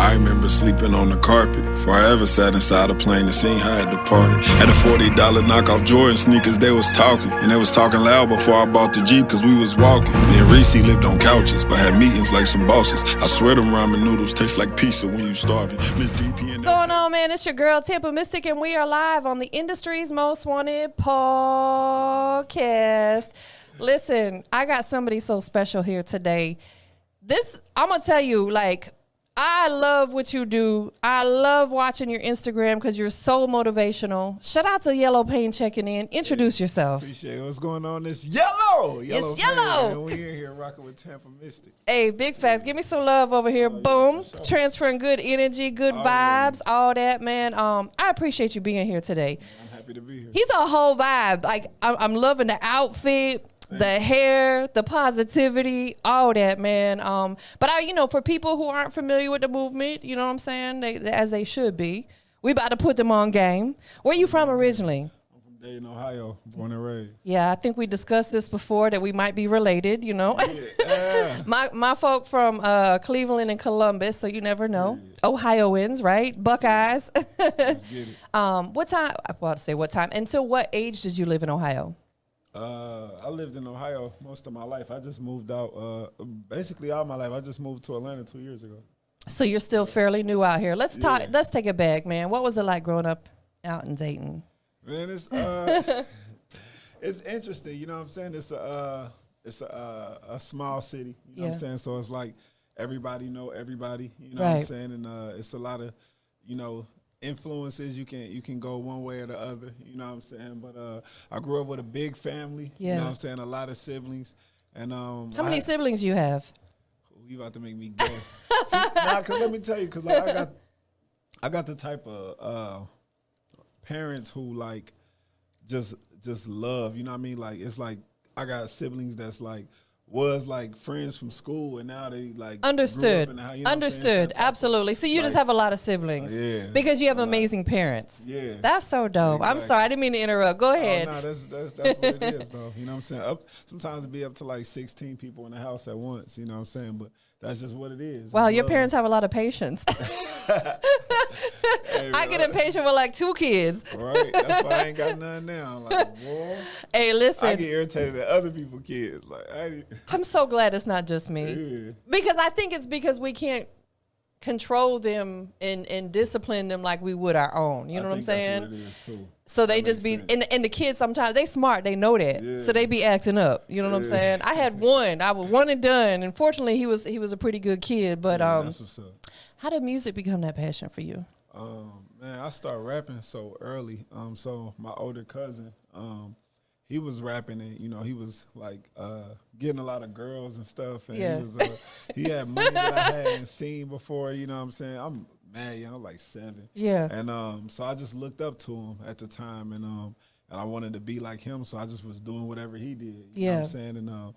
I remember sleeping on the carpet before I ever sat inside a plane and seen how it departed. Had a $40 knockoff Jordan sneakers, they was talking. And they was talking loud before I bought the Jeep cause we was walking. Me and Reese lived on couches, but had meetings like some bosses. I swear them ramen noodles taste like pizza when you starving. Miss DP and going on, man? It's your girl TampaMystic, and we are live on the industry's most wanted podcast. Listen, I got somebody so special here today. I'm gonna tell you, like, I love what you do. I love watching your Instagram because you're so motivational. Shout out to YelloPain checking in. Introduce yourself. Appreciate it. What's going on? It's Yellow. It's Yellow. And we in here rocking with TampaMystic. Hey, big facts. Give me some love over here. Boom. Sure. Transferring good energy, good vibes, all that, man. I appreciate you being here today. I'm happy to be here. He's a whole vibe. Like, I'm loving the outfit, the hair, the positivity, all that, man. But for people who aren't familiar with the movement, you know what I'm saying, as they should be, we about to put them on game. Where you from originally? I'm from Dayton, Ohio, born and raised. Yeah, I think we discussed this before that we might be related, you know. Yeah. my folk from Cleveland and Columbus, so you never know. Yeah. Ohioans, right? Buckeyes. Let's get it. What time? Well, to say what time. Until what age did you live in Ohio? I lived in Ohio most of my life. I just moved out, basically all my life. I just moved to Atlanta 2 years ago. So you're still fairly new out here. Let's talk. Let's take it back, man. What was it like growing up out in Dayton? Man, it's interesting. You know what I'm saying? It's a small city. You know what I'm saying? So it's like everybody know everybody. You know what I'm saying? And it's a lot of, influences. You can go one way or the other, you know what I'm saying? But I grew up with a big family, you know what I'm saying, a lot of siblings. And how many siblings you have? You about to make me guess. See, cause let me tell you, cause like I got the type of parents who like just love, you know what I mean? Like it's like I got siblings that's like was like friends from school, and now they like understood. Grew up in the, understood, absolutely. So you just have a lot of siblings, because you have amazing parents. Yeah, that's so dope. Exactly. I'm sorry, I didn't mean to interrupt. Go ahead. Oh, no, that's what it is, though. You know what I'm saying? Sometimes it be up to like 16 people in the house at once. You know what I'm saying? But that's just what it is. Wow, your parents have a lot of patience. Hey, I get impatient with like 2 kids. Right, that's why I ain't got none now. I'm like, boy. Hey, listen. I get irritated at other people's kids. Like, I'm so glad it's not just me. Yeah. Because I think it's because we can't control them and discipline them like we would our own. You know what I'm saying? That's what it is too. So they just be, and the kids sometimes, they smart, they know that. Yeah. So they be acting up. You know what I'm saying? I had one. I was one and done. And fortunately, he was a pretty good kid. But that's what's up. How did music become that passion for you? Man, I started rapping so early. So my older cousin, he was rapping, and he was like getting a lot of girls and stuff. And he had money that I hadn't seen before. You know what I'm saying? I'm mad young, I was like 7. Yeah. And so I just looked up to him at the time, and I wanted to be like him. So I just was doing whatever he did. You know what I'm saying? And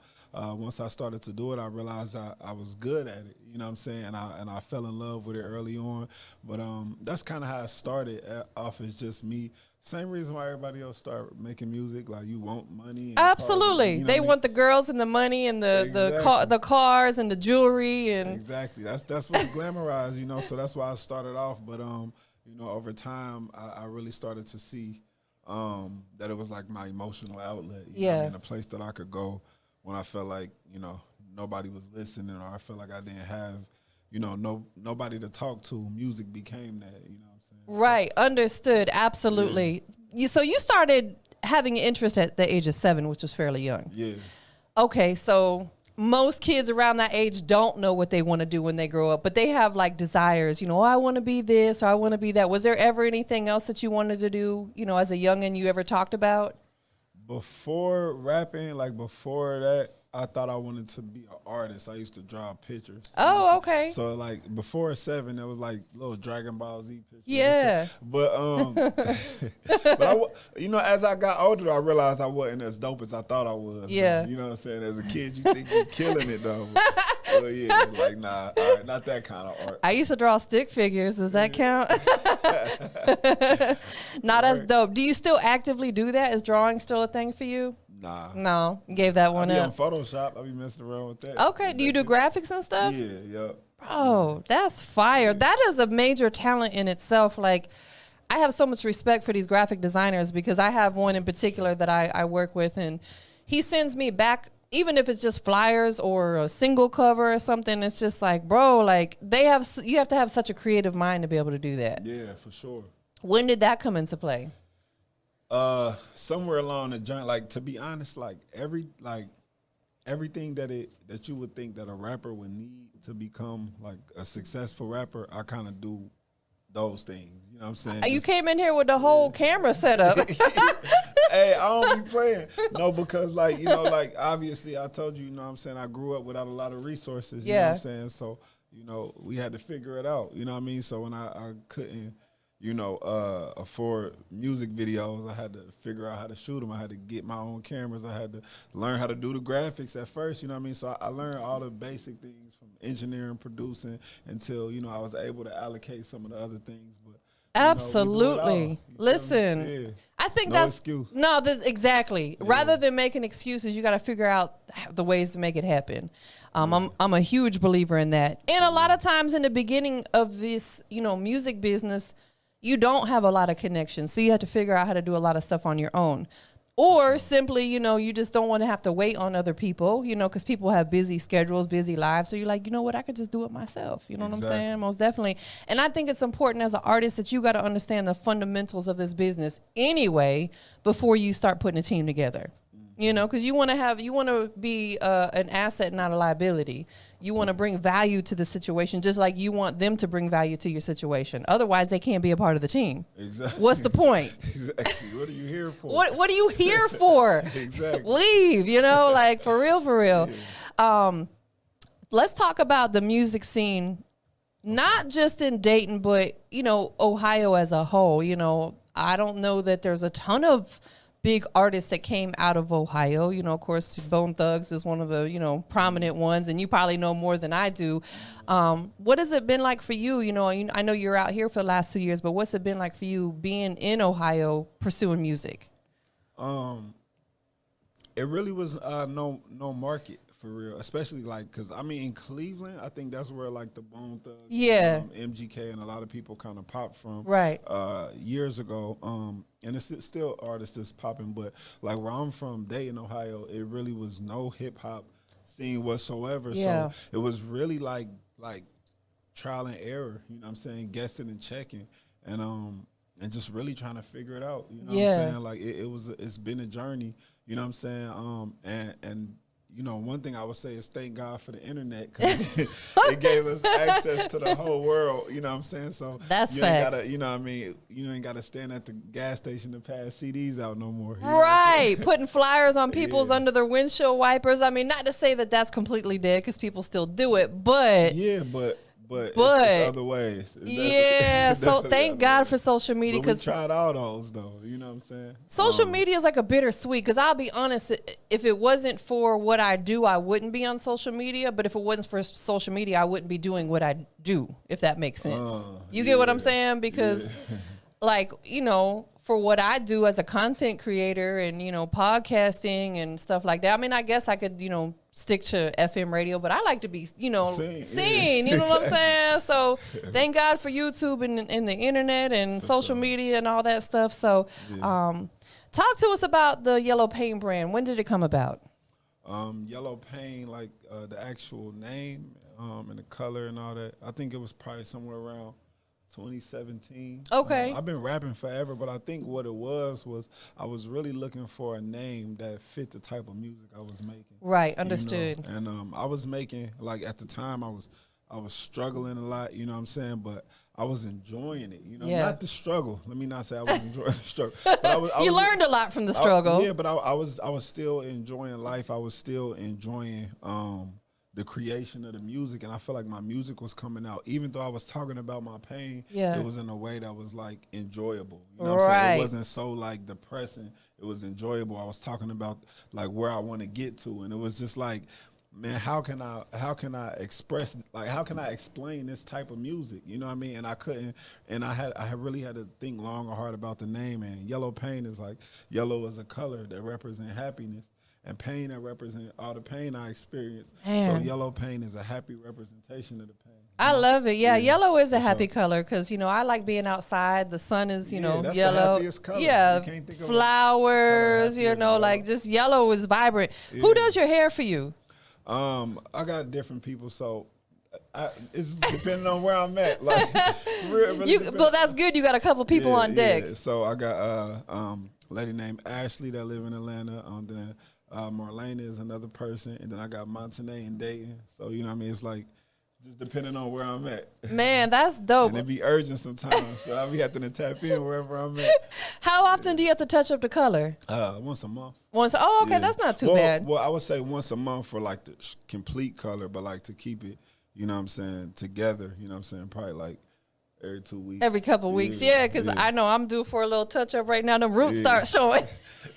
once I started to do it, I realized I was good at it. You know what I'm saying? And I fell in love with it early on. But that's kind of how it started off as just me. Same reason why everybody else start making music. Like, you want money. And absolutely. Cars, they want the girls and the money and the cars and the jewelry. And exactly. That's what glamorized, So that's why I started off. But, over time, I really started to see that it was like my emotional outlet. You know what I mean? A place that I could go when I felt like, nobody was listening, or I felt like I didn't have, nobody to talk to. Music became that, you know what I'm saying? Right. Understood. Absolutely. Yeah. So you started having an interest at the age of 7, which was fairly young. Yeah. Okay. So most kids around that age don't know what they want to do when they grow up, but they have like desires, I want to be this, or I want to be that. Was there ever anything else that you wanted to do, as a youngin' you ever talked about? Before rapping, like before that, I thought I wanted to be an artist. I used to draw pictures. Oh, okay. So like before 7, it was like little Dragon Ball Z pictures. Yeah. But as I got older, I realized I wasn't as dope as I thought I was. Yeah. You know what I'm saying? As a kid, you think you're killing it though. But yeah, like nah, all right, not that kind of art. I used to draw stick figures. Does that count? Not as dope. Do you still actively do that? Is drawing still a thing for you? Nah. No, gave that one I be up. on Photoshop. I be messing around with that. Okay. Do you do graphics and stuff? Yeah. Bro, that's fire. That is a major talent in itself. Like, I have so much respect for these graphic designers because I have one in particular that I work with, and he sends me back, even if it's just flyers or a single cover or something. It's just like, bro, like you have to have such a creative mind to be able to do that. Yeah, for sure. When did that come into play? Somewhere along the journey, like, to be honest, like everything that you would think that a rapper would need to become like a successful rapper, I kind of do those things. You know what I'm saying? You came in here with the whole camera setup. Hey, I don't be playing. No, because like, you know, like obviously I told you, you know what I'm saying, I grew up without a lot of resources, you know what I'm saying? So, you know, we had to figure it out, you know what I mean? So when I couldn't, you know, afford music videos, I had to figure out how to shoot them. I had to get my own cameras. I had to learn how to do the graphics at first, you know what I mean? So I learned all the basic things from engineering, producing, until, you know, I was able to allocate some of the other things. But absolutely. Listen, I think that's excuse. No, this exactly. Yeah. Rather than making excuses, you got to figure out the ways to make it happen. I'm a huge believer in that. And a lot of times in the beginning of this, you know, music business, you don't have a lot of connections, so you have to figure out how to do a lot of stuff on your own. Or simply, you know, you just don't want to have to wait on other people, you know, because people have busy schedules, busy lives. So you're like, you know what, I could just do it myself. You know what I'm saying? Most definitely. And I think it's important as an artist that you got to understand the fundamentals of this business anyway before you start putting a team together. You know, because you want to be an asset, not a liability. You want to bring value to the situation, just like you want them to bring value to your situation. Otherwise, they can't be a part of the team. Exactly. What's the point? Exactly. What are you here for? What are you here for? Exactly. Leave, you know, like for real, for real. Yeah. Let's talk about the music scene, not just in Dayton, but, you know, Ohio as a whole. You know, I don't know that there's a ton of big artists that came out of Ohio. You know, of course, Bone Thugs is one of the, you know, prominent ones, and you probably know more than I do. What has it been like for you? You know, I know you're out here for the last 2 years, but what's it been like for you being in Ohio pursuing music? It really was no market for real, especially like, cause I mean in Cleveland, I think that's where like the Bone Thugs, MGK, and a lot of people kind of popped from, right? Years ago, and it's still artists that's popping, but like where I'm from, Dayton, Ohio, it really was no hip hop scene whatsoever. Yeah. So it was really like trial and error, you know what I'm saying, guessing and checking, and just really trying to figure it out, you know what I'm saying? Like it's been a journey, you know what I'm saying? And you know, one thing I would say is thank God for the internet, because it gave us access to the whole world, you know what I'm saying? So that's you facts. Ain't gotta, you know what I mean? You ain't got to stand at the gas station to pass CDs out no more. Right, putting flyers on people's under their windshield wipers. I mean, not to say that that's completely dead, because people still do it, but... Yeah, but it's other ways. So thank God for social media. But we tried all those, though. You know what I'm saying? Social media is like a bittersweet, because I'll be honest, if it wasn't for what I do, I wouldn't be on social media. But if it wasn't for social media, I wouldn't be doing what I do, if that makes sense. You get what I'm saying? Because, like, you know, for what I do as a content creator and, you know, podcasting and stuff like that, I mean, I guess I could, you know, stick to FM radio, but I like to be, you know, seen, you know what I'm saying? So thank God for YouTube and the internet and social media and all that stuff. So talk to us about the YelloPain brand. When did it come about? YelloPain, like the actual name and the color and all that, I think it was probably somewhere around 2017. Okay. I've been rapping forever, but I think what it was I was really looking for a name that fit the type of music I was making. Right, understood. You know? And I was making, like at the time I was struggling a lot, you know what I'm saying, but I was enjoying it, you know, not the struggle. Let me not say I was enjoying the struggle. But you learned a lot from the struggle. But I was still enjoying life. I was still enjoying the creation of the music, and I felt like my music was coming out. Even though I was talking about my pain, it was in a way that was like enjoyable. You know what I'm saying? It wasn't so like depressing. It was enjoyable. I was talking about like where I want to get to, and it was just like, man, how can I express, like, how can I explain this type of music? You know what I mean? And I couldn't, and I really had to think long or hard about the name. And YelloPain is like, yellow is a color that represents happiness, and pain that represents all the pain I experienced. So YelloPain is a happy representation of the pain. I love it. Yeah, yellow is a happy sure. color because, I like being outside. The sun is, That's the yellow. happiest color. Yeah, You can't think of a flowers, color happier than yellow. like just yellow is vibrant. Yeah. Who does your hair for you? I got different people, so it's depending on where I'm at. Like, really Well, that's good. You got a couple people on deck. Yeah. So I got a lady named Ashley that live in Atlanta. Then Marlena is another person, and then I got Montanay and Dayton. So you know what I mean. It's like just depending on where I'm at. Man, that's dope. And it be urgent sometimes, so I'll be having to tap in wherever I'm at. How often do you have to touch up the color? Once a month. Once. Oh, okay, Yeah. that's not too bad. Well, I would say once a month for like the complete color, but like to keep it, you know what I'm saying, together, you know what I'm saying, probably like every 2 weeks. Every couple weeks, yeah, because I know I'm due for a little touch up right now. The roots start showing.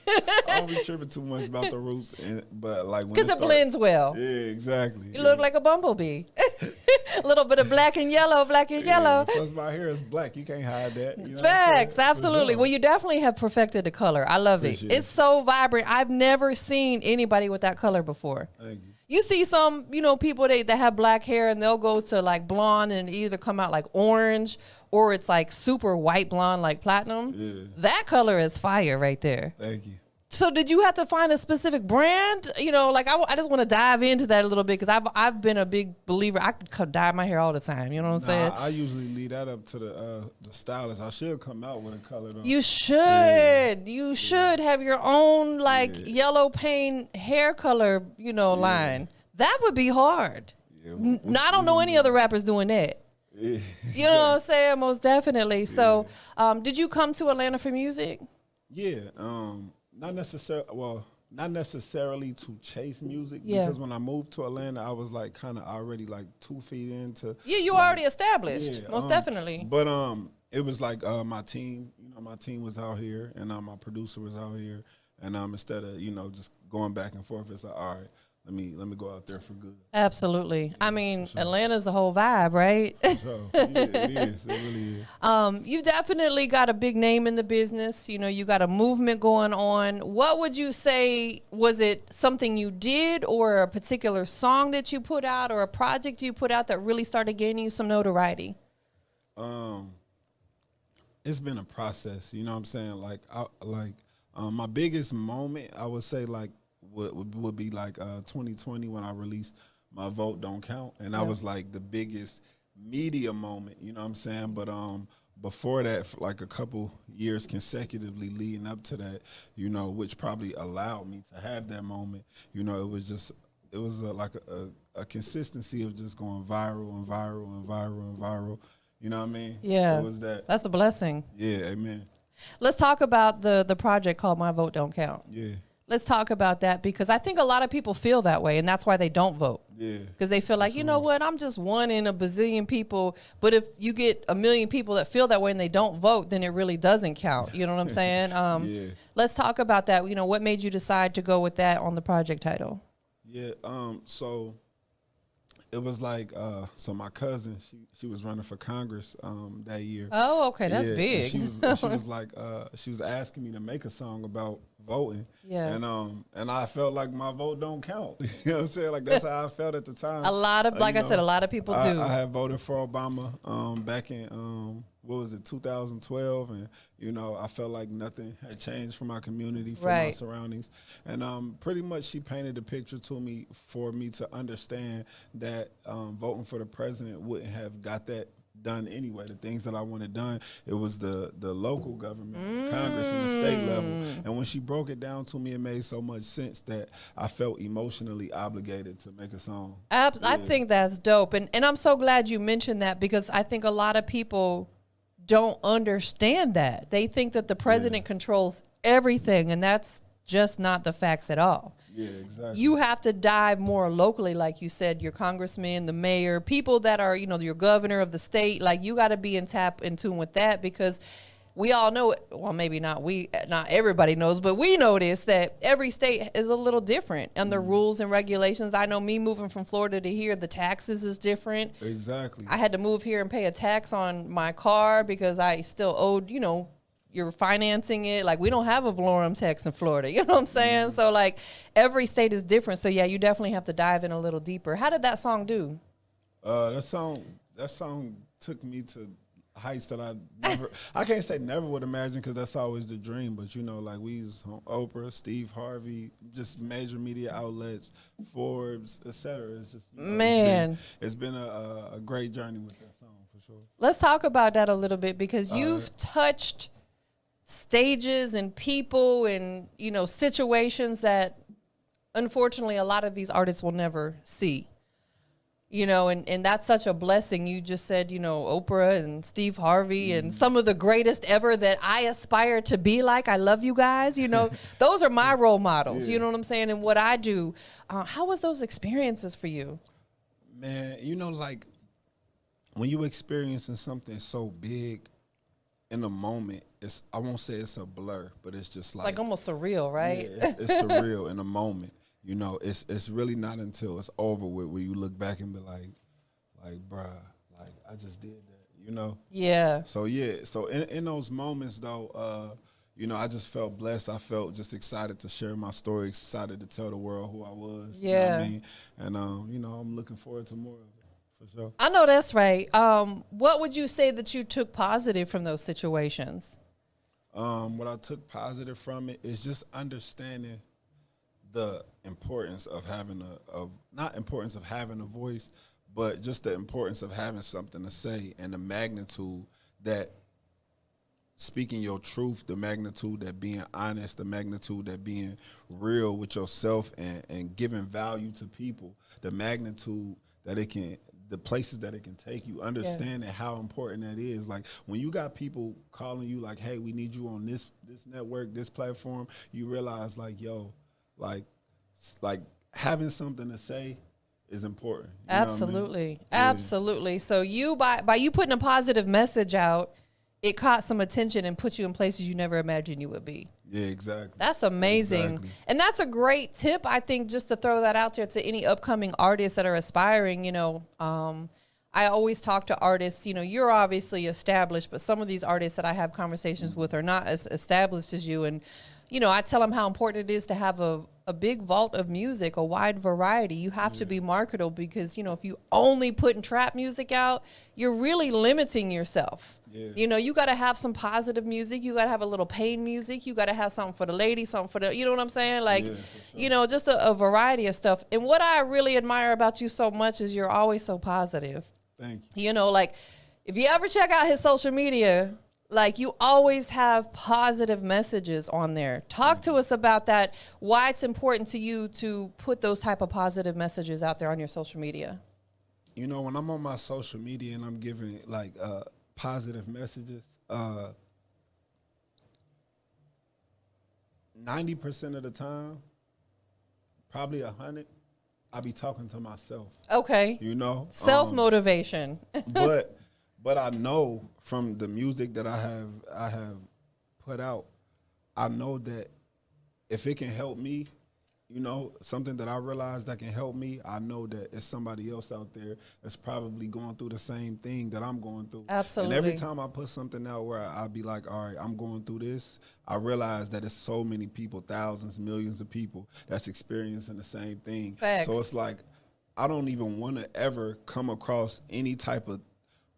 I don't be tripping too much about the roots, but like when Because it blends well. Yeah, exactly. You look like a bumblebee. A little bit of black and yellow, Plus my hair is black. You can't hide that. You know Facts, what I'm saying? absolutely. For sure. Well, you definitely have perfected the color. I love it. Appreciate It's so vibrant. I've never seen anybody with that color before. Thank you. You see some, people that have black hair and they'll go to like blonde and either come out like orange or it's like super white blonde like platinum. Yeah. That color is fire right there. Thank you. So did you have to find a specific brand? I just want to dive into that a little bit because I've been a big believer. I could dye my hair all the time. You know what I'm saying? I usually leave that up to the stylist. I should come out with a color though. You should. Yeah. You should have your own YelloPain hair color, line. That would be hard. Yeah, I don't know any other rappers doing that. Yeah. You know what I'm saying? Most definitely. Yeah. So, did you come to Atlanta for music? Yeah. Not necessarily to chase music because when I moved to Atlanta, I was like kind of already like 2 feet into. Yeah, you were already established. Most definitely. But it was like my team. My team was out here, and my producer was out here, and instead of just going back and forth, it's like, all right, let me go out there for good. Absolutely. Yeah, I mean, sure. Atlanta's the whole vibe, right? So yeah, it is. It really is. You definitely got a big name in the business. You got a movement going on. What would you say, was it something you did or a particular song that you put out or a project you put out that really started gaining you some notoriety? It's been a process, you know what I'm saying? My biggest moment, I would say would be 2020 when I released my Vote Don't Count, and that was like the biggest media moment, you know what I'm saying? But before that, for like a couple years consecutively leading up to that, which probably allowed me to have that moment, it was like a consistency of just going viral and viral and viral and viral. You know what I mean? Yeah. It was that. That's a blessing. Yeah, amen. Let's talk about the project called My Vote Don't Count. Yeah. Let's talk about that because I think a lot of people feel that way, and that's why they don't vote. Yeah. Because they feel like, you know what, I'm just one in a bazillion people. But if you get a million people that feel that way and they don't vote, then it really doesn't count. You know what I'm saying? Yeah. Let's talk about that. What made you decide to go with that on the project title? Yeah. So it was like, so my cousin, she was running for Congress that year. Oh, okay, that's big. She was like, she was asking me to make a song about voting. Yeah. And I felt like my vote don't count. You know what I'm saying? Like that's how I felt at the time. A lot of, I said, a lot of people do. I had voted for Obama back in 2012, and I felt like nothing had changed for my community, for my surroundings, and pretty much she painted a picture to me for me to understand that voting for the president wouldn't have got that done anyway. The things that I wanted done, it was the local government, Congress, and the state level. And when she broke it down to me, it made so much sense that I felt emotionally obligated to make a song. I think that's dope, and I'm so glad you mentioned that because I think a lot of people don't understand that. They think that the president controls everything, and that's just not the facts at all. Yeah, exactly. You have to dive more locally, like you said, your congressman, the mayor, people that are, your governor of the state. Like, you got to be in tune with that because we all know, well, maybe not everybody knows, but we notice that every state is a little different and the rules and regulations. I know me moving from Florida to here, the taxes is different. Exactly. I had to move here and pay a tax on my car because I still owed, you're financing it. Like, we don't have a Valorum tax in Florida. You know what I'm saying? So, like, every state is different. So, yeah, you definitely have to dive in a little deeper. How did that song do? That song that song took me to heights that I can't say never would imagine, because that's always the dream. But you know, like we was on Oprah, Steve Harvey, just major media outlets, Forbes, etc. It's just, you know, Man, it's been a great journey with that song for sure. let's talk about that a little bit, because you've touched stages and people and, you know, situations that unfortunately a lot of these artists will never see. You know, and that's such a blessing. You just said, you know, Oprah and Steve Harvey and some of the greatest ever that I aspire to be like. I love you guys. You know, those are my role models. You know what I'm saying? And what I do. How was those experiences for you? Man, you know, like when you experiencing something so big in the moment, I won't say it's a blur, but it's just Like almost surreal, right? Yeah, it's surreal in the moment. You know, it's really not until it's over with where you look back and be like, bruh, like I just did that, you know? Yeah. So yeah, so in those moments though, you know, I just felt blessed. I felt just excited to share my story, excited to tell the world who I was. Yeah. You know what I mean? And you know, I'm looking forward to more of it, for sure. I know that's right. What would you say that you took positive from those situations? What I took positive from it is just understanding the importance of having not importance of having a voice, but just the importance of having something to say, and the magnitude that speaking your truth, the magnitude that being honest, the magnitude that being real with yourself and giving value to people, the magnitude that the places that it can take you, understanding how important that is. Like when you got people calling you like, hey, we need you on this network, this platform, you realize like, yo, like having something to say is important. You Absolutely. know what I mean? Absolutely. So you by you putting a positive message out, it caught some attention and put you in places you never imagined you would be. Yeah, exactly. That's amazing. Exactly. And that's a great tip, I think, just to throw that out there to any upcoming artists that are aspiring. You know, I always talk to artists, you know, you're obviously established, but some of these artists that I have conversations with are not as established as you. And, you know, I tell them how important it is to have a big vault of music, a wide variety. You have to be marketable, because, you know, if you only putting trap music out, you're really limiting yourself. Yeah. You know, you got to have some positive music. You got to have a little pain music. You got to have something for the lady, something for the, you know what I'm saying? Like, you know, just a variety of stuff. And what I really admire about you so much is you're always so positive. Thank you. You know, like if you ever check out his social media, like you always have positive messages on there. Talk to us about that, why it's important to you to put those type of positive messages out there on your social media. You know, when I'm on my social media and I'm giving like positive messages, 90% of the time, probably 100, I be talking to myself. Okay. You know? Self-motivation. But I know from the music that I have put out, I know that if it can help me, you know, something that I realize that can help me, I know that it's somebody else out there that's probably going through the same thing that I'm going through. Absolutely. And every time I put something out where I'll be like, all right, I'm going through this, I realize that it's so many people, thousands, millions of people that's experiencing the same thing. Facts. So it's like, I don't even want to ever come across any type of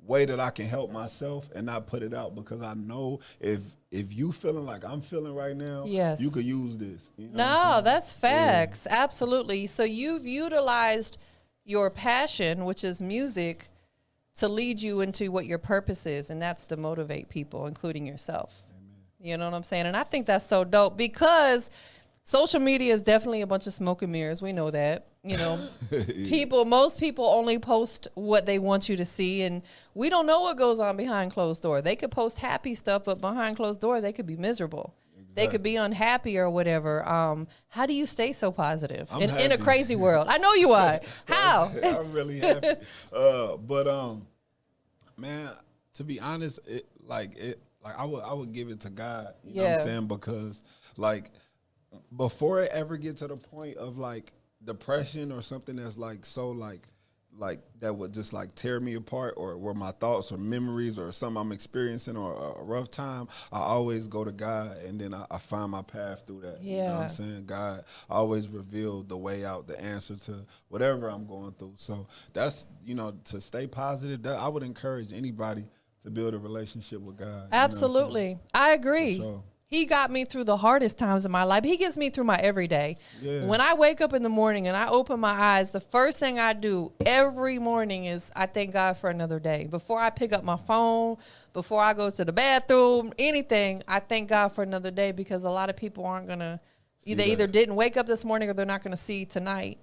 way that I can help myself and not put it out, because I know if you feeling like I'm feeling right now, you could use this. You know no, that's facts. Yeah. Absolutely. So you've utilized your passion, which is music, to lead you into what your purpose is, and that's to motivate people, including yourself. Amen. You know what I'm saying? And I think that's so dope, because social media is definitely a bunch of smoke and mirrors. We know that. You know, most people only post what they want you to see, and we don't know what goes on behind closed door. They could post happy stuff, but behind closed door, they could be miserable. Exactly. They could be unhappy or whatever. How do you stay so positive in a crazy world? I know you are. How? I'm really happy. Man, to be honest, I would give it to God. You know what I'm saying? Because like before it ever get to the point of like depression or something that's like so like like that would just like tear me apart, or where my thoughts or memories or something I'm experiencing or a rough time, I always go to God, and then I find my path through that. You know what I'm saying? God always revealed the way out, the answer to whatever I'm going through. So that's, you know, to stay positive, that I would encourage anybody to build a relationship with God. Absolutely. You know I agree. sure. He got me through the hardest times of my life. He gets me through my everyday. Yeah. When I wake up in the morning and I open my eyes, the first thing I do every morning is I thank God for another day. Before I pick up my phone, before I go to the bathroom, anything, I thank God for another day, because a lot of people aren't going to, they either didn't wake up this morning or they're not going to see tonight.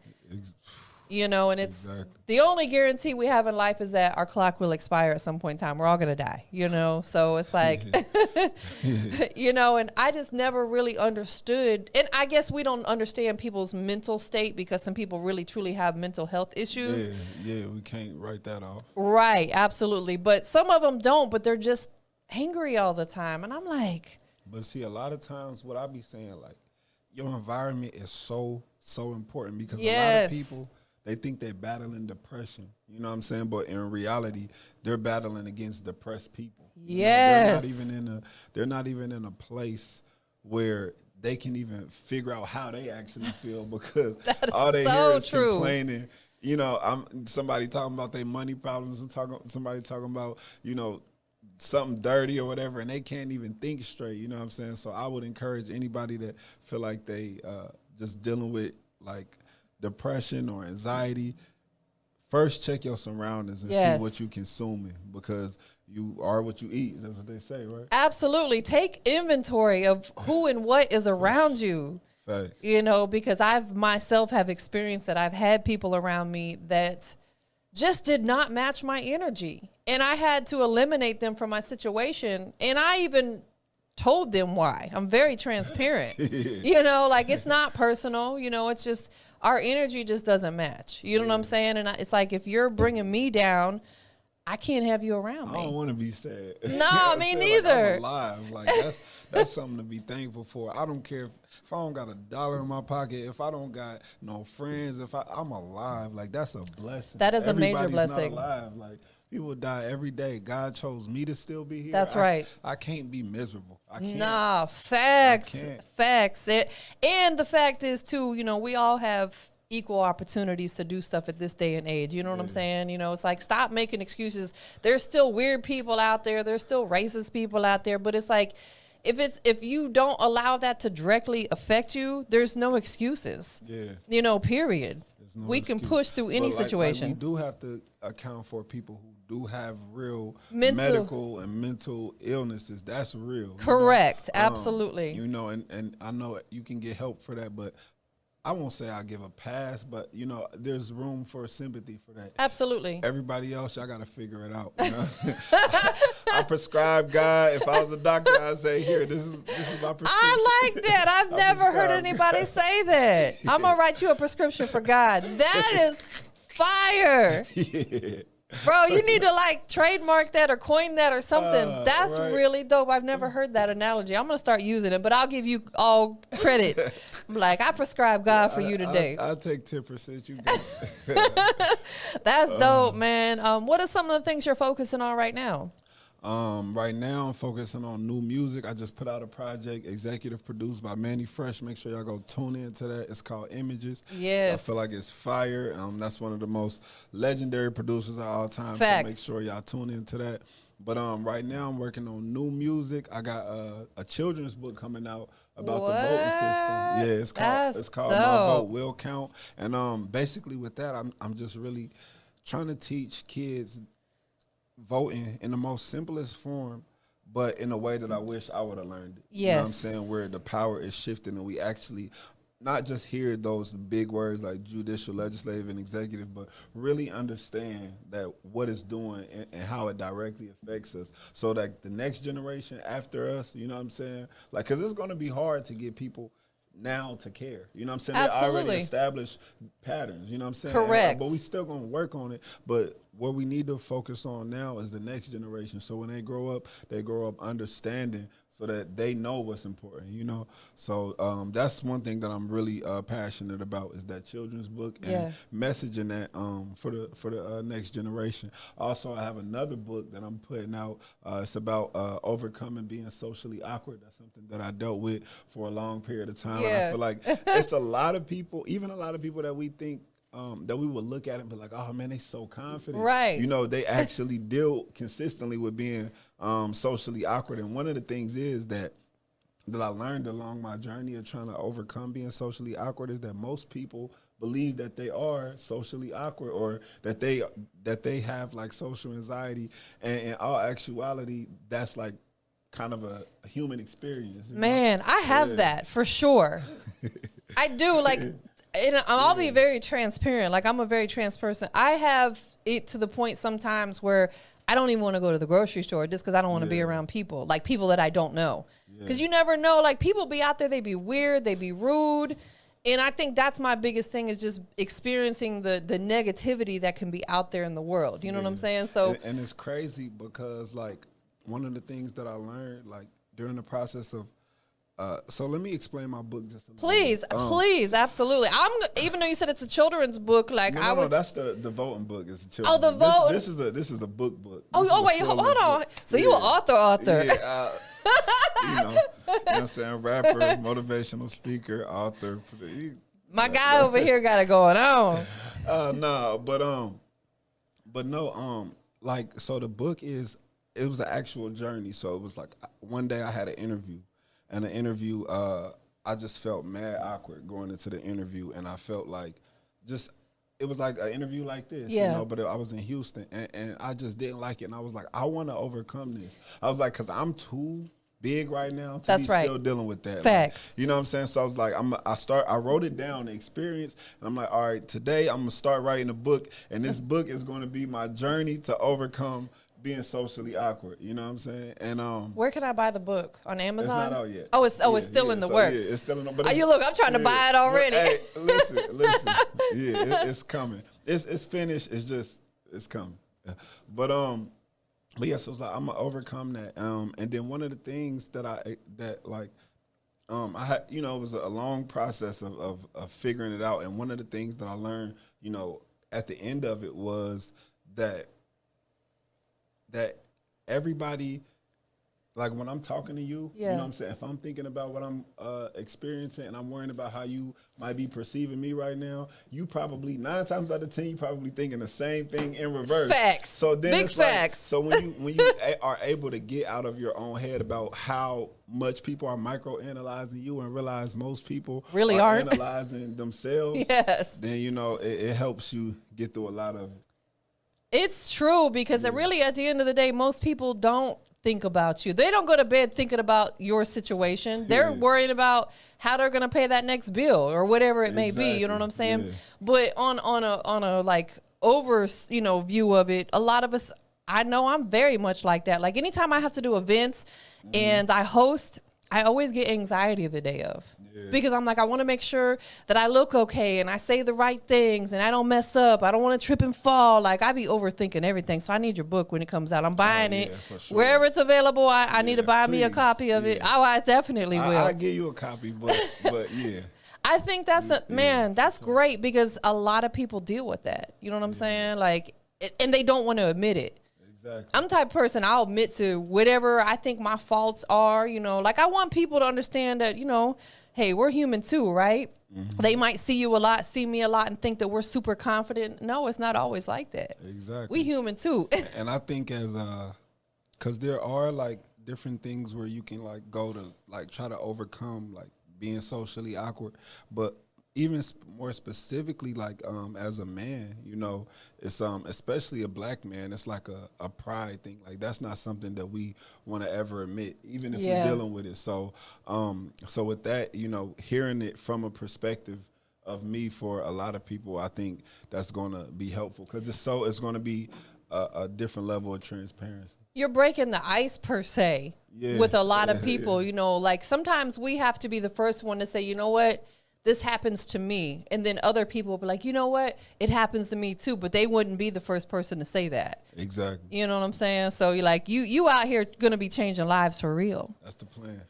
You know, and it's the only guarantee we have in life is that our clock will expire at some point in time. We're all going to die, you know? So it's like, you know, and I just never really understood. And I guess we don't understand people's mental state, because some people really, truly have mental health issues. Yeah, we can't write that off. Right, absolutely. But some of them don't, but they're just angry all the time. And I'm like. But see, a lot of times what I be saying, like, your environment is so important, because a lot of people, they think they're battling depression, you know what I'm saying? But in reality, they're battling against depressed people. Yes. They're not even in a place where they can even figure out how they actually feel, because all they hear is complaining. You know, somebody talking about their money problems, somebody talking about, you know, something dirty or whatever, and they can't even think straight, you know what I'm saying? So I would encourage anybody that feel like they just dealing with like depression or anxiety, first check your surroundings and see what you consuming, because you are what you eat. That's what they say, right? Absolutely. Take inventory of who and what is around you. Facts. You know, because I've myself have experienced that. I've had people around me that just did not match my energy, and I had to eliminate them from my situation. And I even told them why. I'm very transparent. You know, like, it's not personal. You know, it's just our energy just doesn't match. You know what I'm saying? And it's like, if you're bringing me down, I can't have you around me. I don't want to be sad. No, me neither. Like, I'm alive. Like, that's something to be thankful for. I don't care if I don't got $1 in my pocket, if I don't got no friends, I'm alive. Like, that's a blessing. That is a major blessing. Not alive. Like, people die every day. God chose me to still be here. That's right. I can't be miserable. I can't. Nah, facts. Facts. And the fact is, too, you know, we all have equal opportunities to do stuff at this day and age. You know what I'm saying? You know, it's like, stop making excuses. There's still weird people out there. There's still racist people out there. But it's like, if you don't allow that to directly affect you, there's no excuses. Yeah. You know, period. No we excuse. Can push through any situation. Like we do have to account for people who do have real medical and mental illnesses. That's real. Correct. You know? Absolutely. You know, and I know you can get help for that, but I won't say I give a pass, but, you know, there's room for sympathy for that. Absolutely. Everybody else, y'all got to figure it out. You know? I prescribe God. If I was a doctor, I'd say, here, this is my prescription. I like that. I've never heard anybody say that. I'm going to write you a prescription for God. That is fire. Yeah. Bro, you need to like trademark that or coin that or something. That's really dope. I've never heard that analogy. I'm going to start using it, but I'll give you all credit. I'm like, I prescribe God for you today. I'll take 10%. You got it. That's dope, man. What are some of the things you're focusing on right now? Right now, I'm focusing on new music. I just put out a project, executive produced by Manny Fresh. Make sure y'all go tune into that. It's called Images. Yes. I feel like it's fire. That's one of the most legendary producers of all time. Facts. So make sure y'all tune into that. But right now, I'm working on new music. I got a children's book coming out about the voting system. Yeah, it's called My Vote Will Count. And basically with that, I'm just really trying to teach kids voting in the most simplest form, but in a way that I wish I would have learned it. Yes. You know what I'm saying? Where the power is shifting and we actually not just hear those big words like judicial, legislative, and executive, but really understand that what it's doing and how it directly affects us, so that the next generation after us, you know what I'm saying? Like, because it's going to be hard to get people now to care. You know what I'm saying? Absolutely. They already established patterns, you know what I'm saying? Correct. But we still going to work on it. But what we need to focus on now is the next generation. So when they grow up understanding, so that they know what's important, you know. So that's one thing that I'm really passionate about, is that children's book and messaging that for the next generation. Also, I have another book that I'm putting out. It's about overcoming being socially awkward. That's something that I dealt with for a long period of time. And I feel like it's a lot of people, even a lot of people that we think that we would look at and be like, oh man, they so confident. Right. You know, they actually deal consistently with being socially awkward. And one of the things is that I learned along my journey of trying to overcome being socially awkward is that most people believe that they are socially awkward, or that they have like social anxiety. And in all actuality, that's like kind of a human experience. Man, I have that for sure. I do. Like, and I'll be very transparent. Like, I'm a very transparent person. I have it to the point sometimes where I don't even want to go to the grocery store just because I don't want to be around people, like people that I don't know. Because you never know. Like, people be out there, they be weird, they be rude. And I think that's my biggest thing, is just experiencing the negativity that can be out there in the world. You know what I'm saying? So, and it's crazy because, like, one of the things that I learned, like, during the process of, so let me explain my book just a little bit. Please, absolutely. Even though you said it's a children's book, like no, that's the voting book. It's a children's. Oh, the vote. This is a book. Oh, wait, hold on. So you an author? Yeah, you know what I'm saying? Rapper, motivational speaker, author. My guy over here got it going on. But no, like, so the book it was an actual journey. So it was like, one day I had an interview. And the interview, I just felt mad awkward going into the interview, and I felt like it was like an interview like this, you know, but I was in Houston, and I just didn't like it, and I was like, I want to overcome this. I was like, because I'm too big right now to be still dealing with that. Facts. Like, you know what I'm saying? So I was like, I wrote it down, the experience, and I'm like, all right, today I'm going to start writing a book, and this book is going to be my journey to overcome being socially awkward, you know what I'm saying? And where can I buy the book? On Amazon? It's not out yet. Oh, it's still in the works. Yeah, it's still in the. But look, I'm trying to buy it already. Hey, listen. Yeah, it's coming. It's finished. It's coming. But yeah, so it's like, I'm gonna overcome that. And then one of the things that I had, you know, it was a long process of figuring it out. And one of the things that I learned, you know, at the end of it was that everybody, like, when I'm talking to you, you know what I'm saying? If I'm thinking about what I'm experiencing and I'm worrying about how you might be perceiving me right now, you probably, 9 times out of 10, you probably thinking the same thing in reverse. Facts. So then Big it's facts. Like, so when you are able to get out of your own head about how much people are microanalyzing you and realize most people really are aren't analyzing themselves, then, you know, it helps you get through a lot of it. It's true, because really, at the end of the day, most people don't think about you. They don't go to bed thinking about your situation. They're worrying about how they're going to pay that next bill or whatever it may be. You know what I'm saying? Yeah. But on a like over, you know, view of it, a lot of us, I know I'm very much like that. Like, anytime I have to do events and I host, I always get anxiety the day of, because I'm like, I want to make sure that I look okay and I say the right things and I don't mess up. I don't want to trip and fall. Like, I be overthinking everything. So I need your book when it comes out. I'm buying it wherever it's available. I need to buy me a copy of it. I definitely will. I'll give you a copy, but yeah. I think that's that's great, because a lot of people deal with that. You know what I'm saying? Like, and they don't want to admit it. Exactly. I'm the type of person, I'll admit to whatever I think my faults are, you know. Like, I want people to understand that, you know, hey, we're human too, right? Mm-hmm. They might see you a lot, see me a lot, and think that we're super confident. No, it's not always like that. Exactly. We human too. And I think because there are, like, different things where you can, like, go to, like, try to overcome, like, being socially awkward. But even more specifically, like, as a man, you know, it's especially a black man, it's like a pride thing. Like, that's not something that we want to ever admit, even if we're dealing with it. So so with that, you know, hearing it from a perspective of me, for a lot of people, I think that's going to be helpful, because it's going to be a different level of transparency. You're breaking the ice, per se, with a lot of people. You know, like, sometimes we have to be the first one to say, you know what, this happens to me, and then other people will be like, you know what, it happens to me too, but they wouldn't be the first person to say that. Exactly. You know what I'm saying? So you're like, you out here gonna be changing lives for real. That's the plan.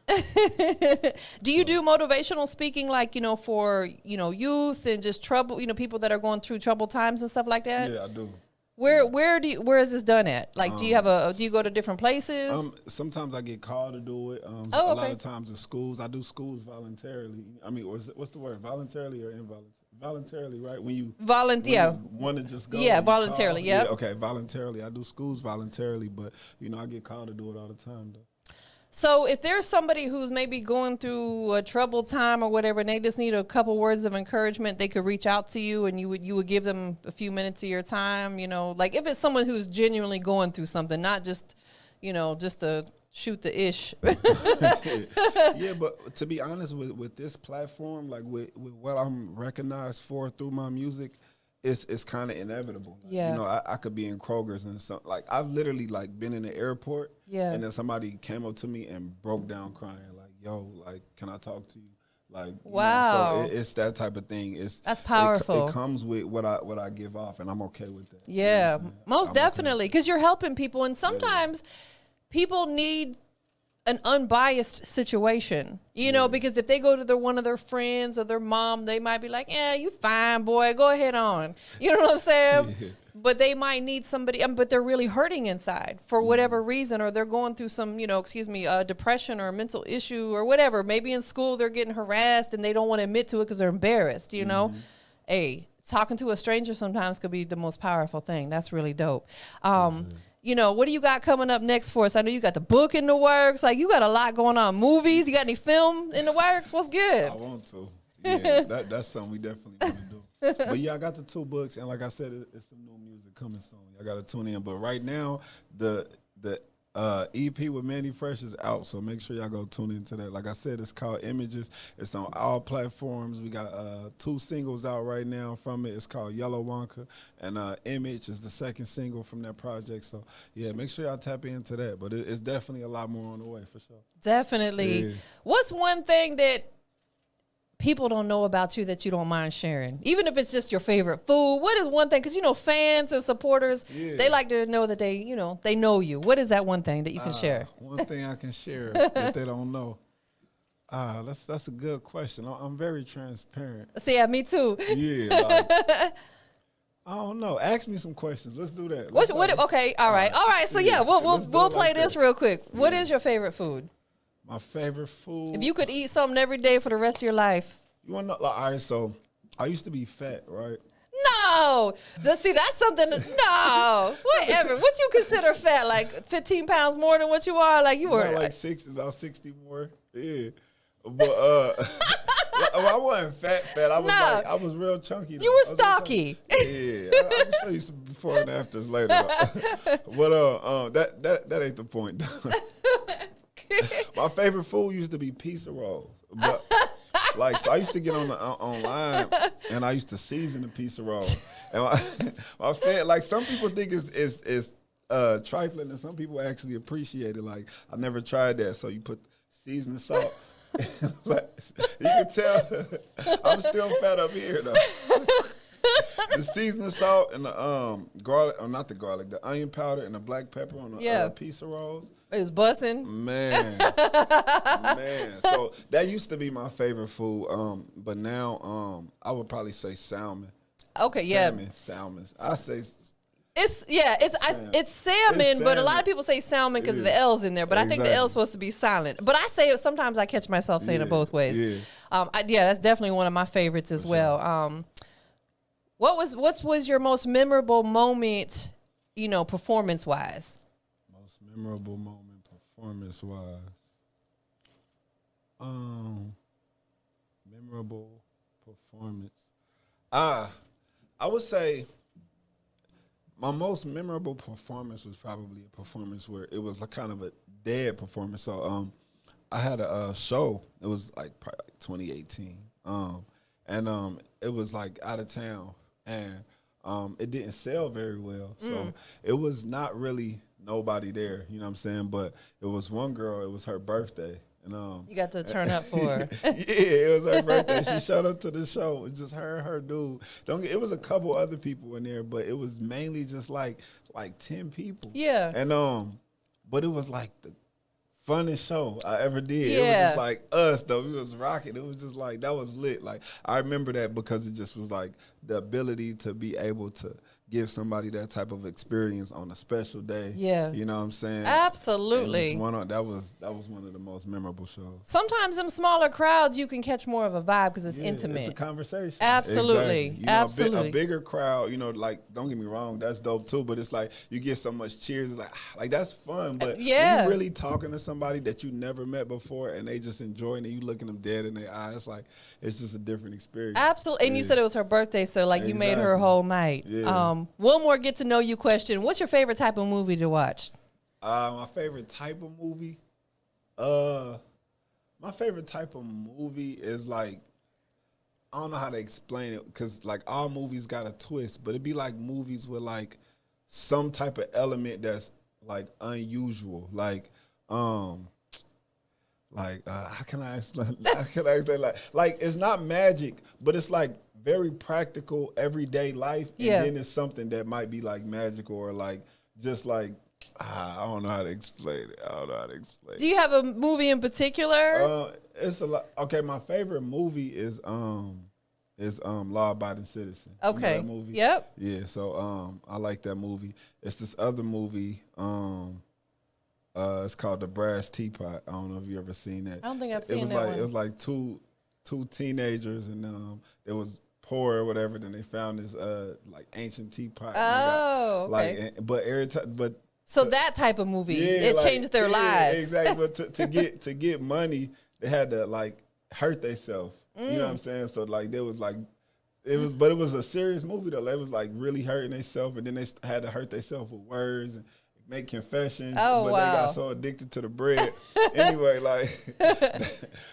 Do you do motivational speaking, like, for, youth and just trouble, people that are going through troubled times and stuff like that? Yeah, I do. Where is this done at? Like, do you go to different places? Sometimes I get called to do it. A lot of times in schools, I do schools voluntarily. I mean, what's the word? Voluntarily or involuntarily? Voluntarily, right? When you want to just go. Yeah, voluntarily. Yeah. Okay, voluntarily. I do schools voluntarily, but I get called to do it all the time though. So if there's somebody who's maybe going through a troubled time or whatever, and they just need a couple words of encouragement, they could reach out to you, and you would give them a few minutes of your time, like if it's someone who's genuinely going through something, not just, just to shoot the ish. Yeah, but to be honest, with this platform, like with what I'm recognized for through my music, it's kind of inevitable. Yeah. I could be in Kroger's and something. Like, I've literally, like, been in the airport. Yeah. And then somebody came up to me and broke down crying. Like, yo, like, can I talk to you? Like, wow. So it's that type of thing. That's powerful. It comes with what I give off, and I'm okay with that. Yeah, most definitely. Because you're helping people. And sometimes people need an unbiased situation, because if they go to one of their friends or their mom, they might be like, yeah, you fine, boy, go ahead on. You know what I'm saying? Yeah. But they might need somebody, but they're really hurting inside for whatever reason, or they're going through some, depression or a mental issue or whatever. Maybe in school they're getting harassed and they don't want to admit to it because they're embarrassed, Hey, talking to a stranger sometimes could be the most powerful thing. That's really dope. What do you got coming up next for us? I know you got the book in the works. Like, you got a lot going on. Movies? You got any film in the works? What's good? I want to. Yeah, that's something we definitely want to do. But yeah, I got the 2 books, and like I said, it's some new music coming soon. I got to tune in. But right now, the EP with Mandy Fresh is out, so make sure y'all go tune into that. Like I said, it's called Images. It's on all platforms. We got 2 singles out right now from it. It's called Yellow Wonka, and Image is the 2nd single from that project. So yeah, make sure y'all tap into that. But it's definitely a lot more on the way for sure. Definitely. Yeah. What's one thing that people don't know about you that you don't mind sharing, even if it's just your favorite food? What is one thing? Because fans and supporters, they like to know that they know you. What is that one thing that you can share? One thing I can share that they don't know. That's a good question. I'm very transparent. See, yeah, me too. Yeah. Like, I don't know. Ask me some questions. Let's do that. Okay. All right. So yeah, we'll play this real quick. What is your favorite food? My favorite food. If you could eat something every day for the rest of your life. You want to know? Like, all right, so I used to be fat, right? No. See, that's something. No. Whatever. What you consider fat? Like 15 pounds more than what you are? Like, you were. Like about 60 more. Yeah. But I wasn't fat. I was real chunky. You were stocky. Yeah. I can show you some before and afters later. But that ain't the point. My favorite food used to be pizza rolls, but so I used to get online and I used to season the pizza roll. And my like, some people think it's trifling, and some people actually appreciate it. Like, I never tried that, so you put seasoning salt. Like, you can tell I'm still fat up here though. The seasoning salt and the garlic, or not the garlic, the onion powder and the black pepper on the pizza rolls. It's bussin'. Man. So that used to be my favorite food. But now I would probably say salmon. Okay, Salmon. I say it's salmon, but a lot of people say salmon because of the L's in there. But I think the L's supposed to be silent. But I say it sometimes. I catch myself saying it both ways. Yeah. That's definitely one of my favorites as well. What was your most memorable moment, performance wise? Most memorable moment performance wise. Memorable performance. I would say my most memorable performance was probably a performance where it was kind of a dead performance. So I had a show. It was like probably 2018. And it was like out of town. And it didn't sell very well. So it was not really nobody there, you know what I'm saying? But it was one girl, it was her birthday. And you got to turn up for her. Yeah, it was her birthday. She showed up to the show. It was just her and her dude. It was a couple other people in there, but it was mainly just like 10 people. Yeah. And but it was like the funnest show I ever did. Yeah. It was just like us though. We was rocking. It was just like that was lit. Like I remember that because it just was like the ability to be able to give somebody that type of experience on a special day. Yeah. You know what I'm saying? Absolutely. That was one of the most memorable shows. Sometimes them smaller crowds, you can catch more of a vibe because it's intimate. It's a conversation. Absolutely. Exactly. You know, Absolutely. A bigger crowd, like, don't get me wrong, that's dope too, but it's like you get so much cheers. It's like that's fun. But when you really talking to somebody that you never met before and they just enjoying it, you looking them dead in their eyes, like it's just a different experience. Absolutely. And you said it was her birthday, so like you made her whole night. Yeah. One more get to know you question. What's your favorite type of movie to watch? My favorite type of movie? My favorite type of movie is like, I don't know how to explain it because like all movies got a twist, but it'd be like movies with like some type of element that's like unusual. How can I explain? Like it's not magic, but it's like very practical everyday life, and then it's something that might be like magical or like just like I don't know how to explain it. Do you have a movie in particular? It's a lot. Okay, my favorite movie is Law Abiding Citizen. Okay. You know that movie? Yep. Yeah. So I like that movie. It's this other movie. It's called The Brass Teapot. I don't know if you ever seen that. I don't think I've seen that one. It was like two teenagers and it was poor or whatever. Then they found this like ancient teapot. Oh, okay. So that type of movie, it changed their lives. Exactly. But to get money, they had to like hurt themselves. You know what I'm saying? So like there was like it was a serious movie though. They was like really hurting themselves, and then they had to hurt themselves with words and make confessions. Oh, but wow. they got so addicted to the bread. Anyway, like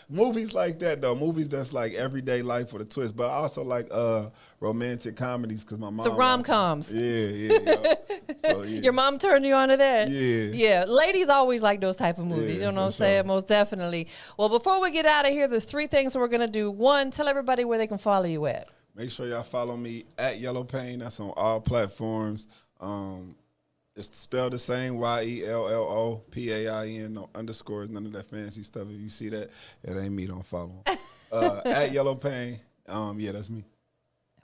movies like that though, movies that's like everyday life with a twist. But I also like romantic comedies because my mom. So rom-coms. Yeah. So, yeah. Your mom turned you on to that? Yeah. Yeah. Ladies always like those type of movies. You know what I'm saying? Most definitely. Well, before we get out of here, there's 3 things that we're going to do. 1, tell everybody where they can follow you at. Make sure y'all follow me at YelloPain. That's on all platforms. It's spelled the same, YelloPain, no underscores, none of that fancy stuff. If you see that, it ain't me, don't follow. At YelloPain, yeah, that's me.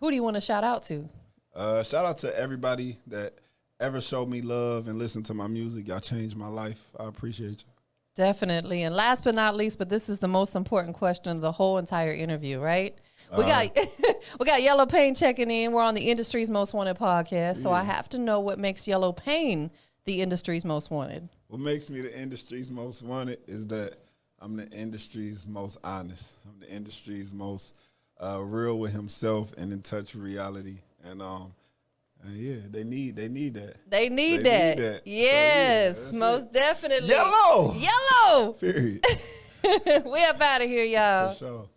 Who do you want to shout out to? Shout out to everybody that ever showed me love and listened to my music. Y'all changed my life. I appreciate you. Definitely. And last but not least, but this is the most important question of the whole entire interview, right? We got YelloPain checking in. We're on the industry's most wanted podcast, so I have to know what makes YelloPain the industry's most wanted. What makes me the industry's most wanted is that I'm the industry's most honest. I'm the industry's most real with himself and in touch with reality. And yeah, they need that. They need that. Yes, So, yeah, most definitely. Yellow. Yellow. Period. We up out of here, y'all. For sure.